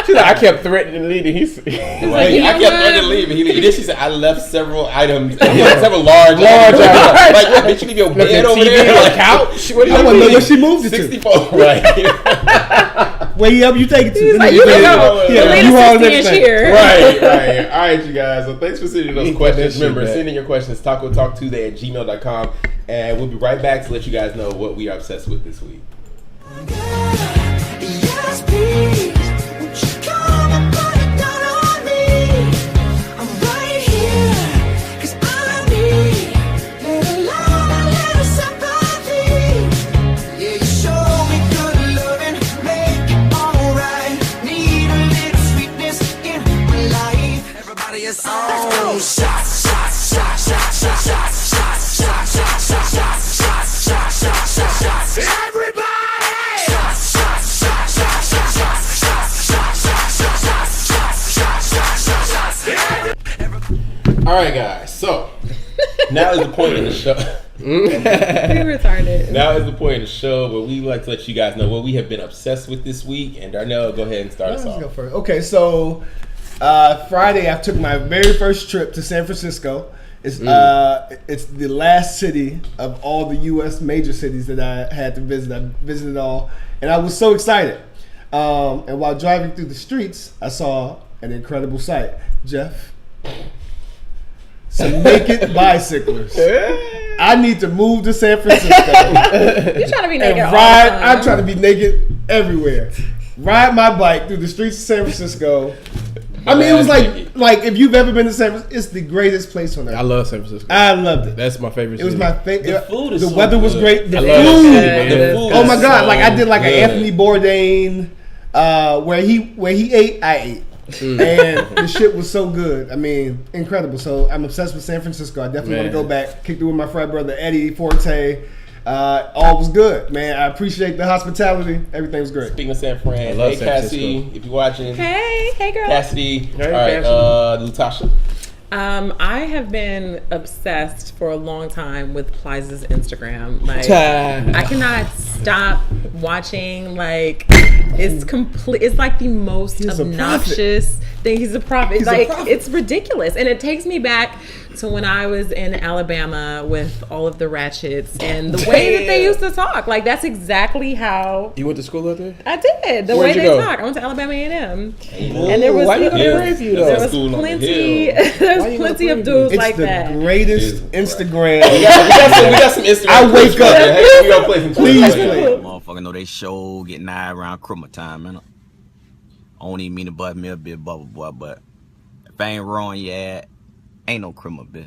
She's like, I kept threatening to leave, and he's Right. I kept threatening to leave, and then she said, "I left several items, several large items. Like, what? Did you leave your bed over TV there? or Like, couch? What do I you want to know mean? what she moved it to. 64, right? Where you take it to? He's like, you can go. Yeah, The latest you all 60 inch here. Right. All right, you guys. So thanks for sending those questions. shit Remember, back. send in your questions, tacotalktuesday@gmail.com, and we'll be right back to let you guys know what we are obsessed with this week. Yes, please. Won't you come and put it down on me? I'm right here, 'cause I need little love and little sympathy. Yeah, you show me good loving, make it alright. Need a little sweetness in my life. Everybody is on. Shots, shots, shots, shots, shots, shots, shots, shots, shots, shots, shots, shots, shots, shots, shots, shots. Everybody! All right, guys. So now is the point of the show. We retarded. Now is the point of the show where we like to let you guys know what we have been obsessed with this week. And Darnell, go ahead and start us Let's go off. first. Okay, so Friday I took my very first trip to San Francisco. It's the last city of all the U.S. major cities that I had to visit. I visited all, and I was so excited. And while driving through the streets, I saw an incredible sight. Jeff, some naked bicyclers. I need to move to San Francisco. You're trying to be naked and all ride. the time. I'm trying to be naked everywhere. Ride my bike through the streets of San Francisco. I mean, it was like if you've ever been to San Francisco, it's the greatest place on earth. I love San Francisco. I loved it. That's my favorite. It was city. my favorite. The food is The so weather was good. great. The I food. love that city, man. The food Oh is my God! so Like I did like good. an Anthony Bourdain, where he ate, I ate. And the shit was so good. I mean, incredible. So I'm obsessed with San Francisco. I definitely want to Man. go back. Kicked it with my frat brother Eddie Forte. All was good, man. I appreciate the hospitality. Everything was great. Speaking of San Fran, love hey San Cassie, Francisco. if you're watching, Hey girl. Cassidy. Hey, All right, Lutasha. I have been obsessed for a long time with Plies' Instagram. Like, I cannot stop watching. Like, it's complete. It's like the most He's a obnoxious thing. He's a prophet. He's a Like, prophet. it's ridiculous, and it takes me back to when I was in Alabama with all of the ratchets and the way that they used to talk. Like, that's exactly how You went to school out there? I did. The Where'd way you they go? talk. I went to Alabama A&M, and there was why you there brave was, you, there though? was School on the plenty. hill. There's Why you plenty gonna of brave dudes It's like the that. greatest Dude, Instagram. We got some Instagram. I wake clips right up- there. Hey, we gonna play some Please clips. play. Motherfucker know they show getting high around Christmas time, man. I don't even mean to bust me a bit, bubble boy, but if I ain't wrong, yeah, ain't no criminal, bitch.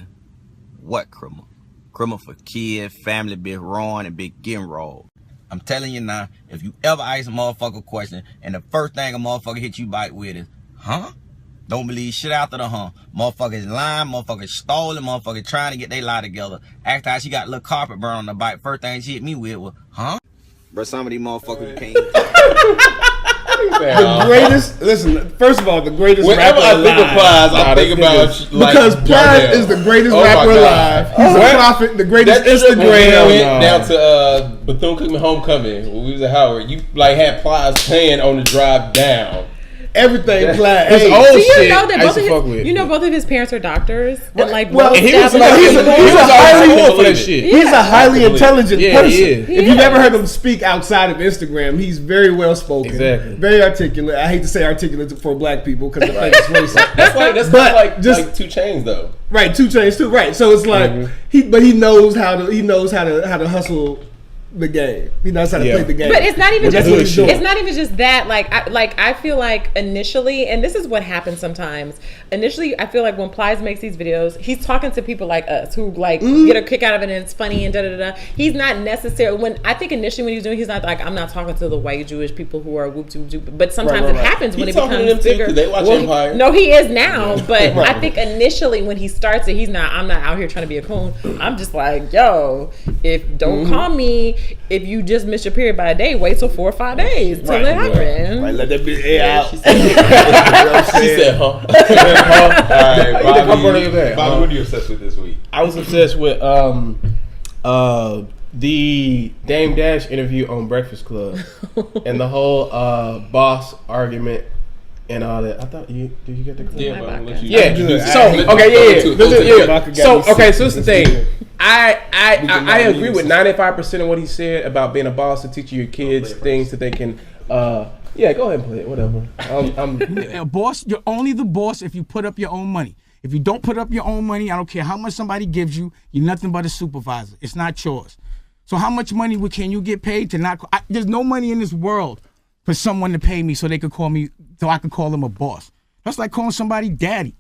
What criminal? Criminal for kids, family, bit wrong, and bit getting wrong. I'm telling you now, if you ever ask a motherfucker question, and the first thing a motherfucker hit you back with is, huh? Don't believe shit after the huh. Motherfuckers lying, motherfuckers stolen, motherfuckers trying to get their lie together. After how she got a little carpet burn on the bike, first thing she hit me with was, huh? But some of these motherfuckers can't. The greatest. Listen, first of all, the greatest Whenever rapper I think of alive. Plies, I think about like Because Plies Darnell. is the greatest Oh my rapper God. alive. He's a What? prophet. The greatest That trip when we Instagram. went down to Bethune-Cookman Homecoming when we was at Howard. You like had Plies playing on the drive down. Everything Plies. His Hey, old Do you shit. know that I both used of to fuck with. his, you know both of his parents are doctors and like well, well And he was like, he's a highly- highly for that shit. He's a highly intelligent Yeah, person. he is. If you've ever heard him speak outside of Instagram, he's very well spoken, Exactly. very articulate. I hate to say articulate for black people because I think it's racist. That's But like just- like 2 Chainz though. Right, 2 Chainz too. Right, so it's like he knows how to hustle the game. He knows how to Yeah. play the game. But it's not even And that's just what he's doing. it's not even just that. I feel like initially, and this is what happens sometimes. Initially, I feel like when Plies makes these videos, he's talking to people like us who like get a kick out of it and it's funny and da da da. He's not necessarily initially when he's doing, he's not like I'm not talking to the white Jewish people who are whoop whoop whoop. But sometimes Right. it happens when He's it talking to becomes them too, bigger. 'cause they watch Empire. No, he is now, but Right. I think initially when he starts it, he's not. I'm not out here trying to be a coon. I'm just like, yo, if don't call me if you just miss your period by a day, wait till 4 or 5 days till it happens. Right, let that bitch air out. She said, huh? All right, Bobby, what are you obsessed with this week? I was obsessed with the Dame Dash interview on Breakfast Club and the whole boss argument and all that. I thought did you get the clip? Yeah, but I'm gonna let you. Yeah. So okay, So this is the thing. I agree with 95% of what he said about being a boss and teaching your kids things that they can. Yeah, go ahead and play it. Whatever. A boss, you're only the boss if you put up your own money. If you don't put up your own money, I don't care how much somebody gives you, you're nothing but a supervisor. It's not yours. So how much money can you get paid to not? There's no money in this world for someone to pay me so they could call me, so I could call them a boss. That's like calling somebody daddy.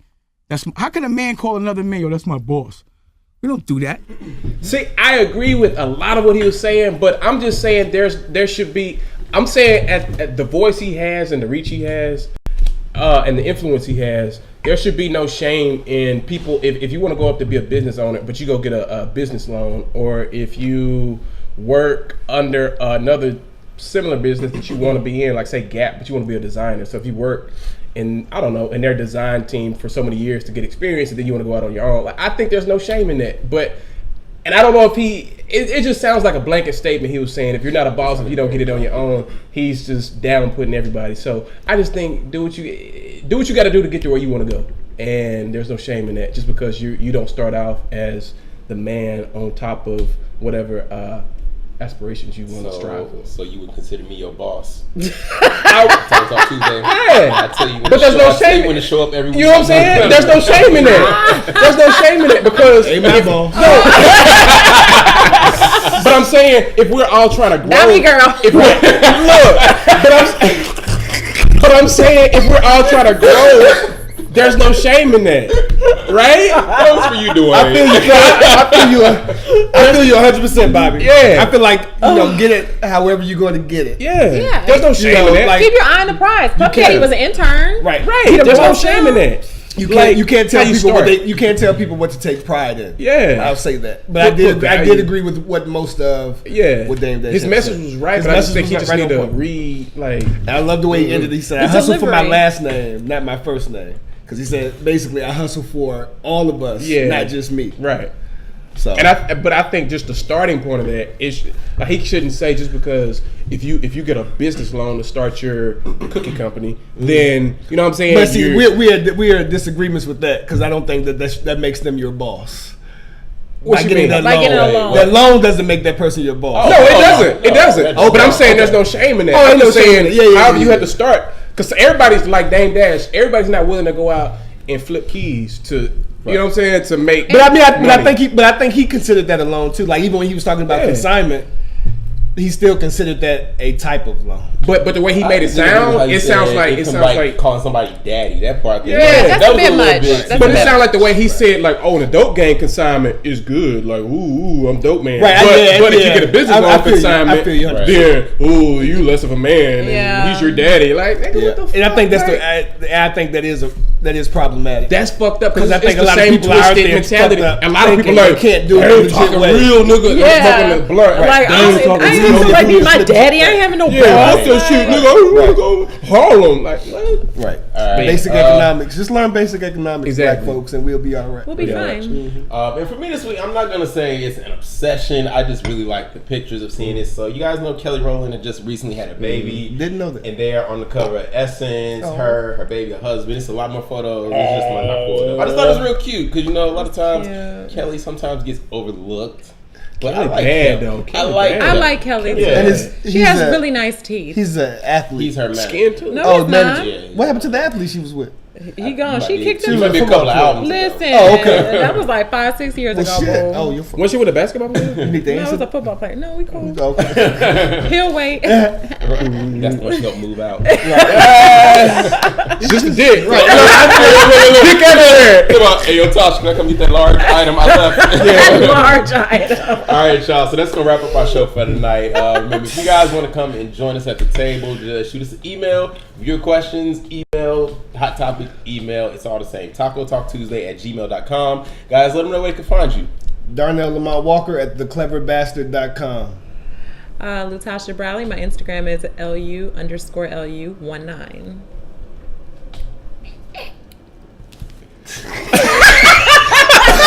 How can a man call another man, yo, that's my boss? We don't do that. See, I agree with a lot of what he was saying, but I'm just saying there should be. I'm saying at the voice he has and the reach he has, and the influence he has, there should be no shame in people. If you want to go up to be a business owner, but you go get a business loan, or if you work under another similar business that you want to be in, like say Gap, but you want to be a designer. So if you work in, I don't know, in their design team for so many years to get experience, and then you want to go out on your own, like, I think there's no shame in that. But, and I don't know if it just sounds like a blanket statement he was saying, if you're not a boss, if you don't get it on your own, he's just down putting everybody. So I just think do what you got to do to get to where you want to go, and there's no shame in that. Just because you don't start off as the man on top of whatever aspirations you want to strive for. So you would consider me your boss? Yeah. I tell you, but there's no shame when to show up every week. You know what I'm saying? There's no shame in that. There's no shame in it because. Ain't my boss. No. But I'm saying if we're all trying to grow. Not me, girl. But I'm saying if we're all trying to grow, there's no shame in that, right? What for you doing? I feel you 100%, Bobby. Yeah. I feel like get it however you're going to get it. Yeah. There's no shame in that. Like, keep your eye on the prize. Pumpkin was an intern. Right. There's no shame in that. You can't tell people what to take pride in. Yeah, I'll say that. But I did agree with what most of what Dame Dash his message was right. But I just think he just need to read. Like, I love the way he ended. He said, "I hustle for my last name, not my first name." Because he said basically, I hustle for all of us, not just me. Right. So, but I think just the starting point of that is he shouldn't say just because if you get a business loan to start your cookie company, then you know what I'm saying. But see, we are in disagreements with that because I don't think that makes them your boss. What you mean? Getting a loan. That loan doesn't make that person your boss. No, it doesn't. It doesn't. But I'm saying there's no shame in that. I'm just saying however you have to start. Because everybody's like Dame Dash. Everybody's not willing to go out and flip keys to, you know what I'm saying, to make. But I think he considered that a loan too. Like even when he was talking about consignment, he still considered that a type of loan. But the way he made it sound, it sounds like calling somebody daddy. That part, that's a bit much. But it sounds like the way he said, like, oh, the dope gang consignment is good. Like, ooh, I'm dope man. Right. But if you get a business loan consignment, then ooh, you less of a man, and he's your daddy. Like, nigga, what the fuck? And I think I think that is problematic. That's fucked up because I think it's the same twisted mentality. A lot of people like can't do it talking real nigga. Yeah. Talking blunt. Like I ain't like me, my daddy. I ain't having no balls. Shit, nigga. I want to go Harlem. Like what? Right. Basic economics. Just learn basic economics, black folks, and we'll be all right. We'll be fine. And for me this week, I'm not gonna say it's an obsession. I just really like the pictures of seeing this. So you guys know Kelly Rowland had just recently had a baby. Didn't know that. And they are on the cover of Essence. Her baby, her husband. It's a lot more photos. It's just not photos. I just thought it was real cute because a lot of times Kelly sometimes gets overlooked. But I like bad though. I like Kelly too. Yeah. She has really nice teeth. He's an athlete. He's her man. Skin too. No, he's not. Yeah. What happened to the athlete she was with? He gone. She kicked him. She might be a couple of albums. Listen, okay. That was like 5-6 years ago. Shit. Oh, you're Was she with a basketball player? You need to No, answer. it was a football player. No, we cool. Okay. He'll wait. That's when she don't move out. Just a dick. Right. Dick everywhere. Come on. Hey, yo, Tosh, can I come get that large item I left? Large item. All right, y'all. So that's going to wrap up our show for tonight. Remember, if you guys want to come and join us at the table, just shoot us an email. Your questions, email, hot topic, email. It's all the same. TacoTalkTuesday@gmail.com. Guys, let them know where they can find you. Darnell Lamont Walker at thecleverbastard.com. Lutasha Bradley. My Instagram is LU_LU19.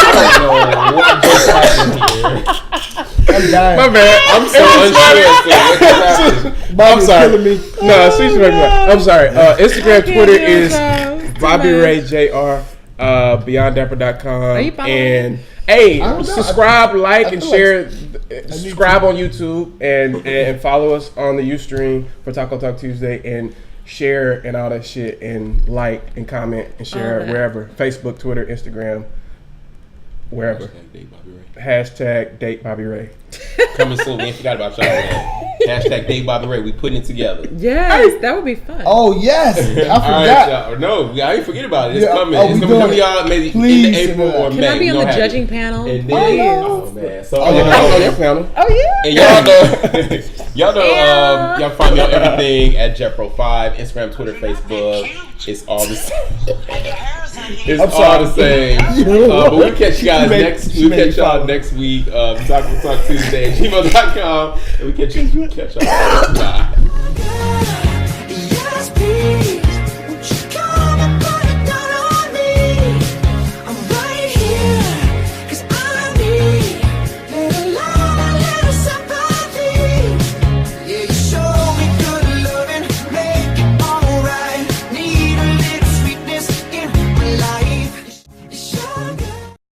I don't know what just happened here. I'm dying. My bad. I'm so unsure. I'm sorry. No, seriously, I'm sorry. Instagram, Twitter is Bobby Ray Jr. BeyondDapper.com. Are you following and me? hey, I don't know. subscribe, like, and feel share. Subscribe on YouTube and follow us on the Ustream for Taco Talk Tuesday and share and all that shit and like and comment and share wherever. Facebook, Twitter, Instagram, wherever. Hashtag Date Bobby Ray. Coming soon. We ain't forgot about y'all, man. Hashtag Date Bobby Ray. We putting it together. Yes, that would be fun. Oh yes, I forgot. All right, y'all. No, I ain't forget about it. It's coming. It's gonna come to y'all maybe in April or May. Can I be on the have judging it. panel? And then, oh man, so on your panel. Oh yeah. and y'all know, y'all find me on everything at JetPro5, Instagram, Twitter, Facebook. It's all the same. It's all the same. But we'll catch you guys next week. Taco Talk Tuesday at gmail.com. And we catch y'all. Bye.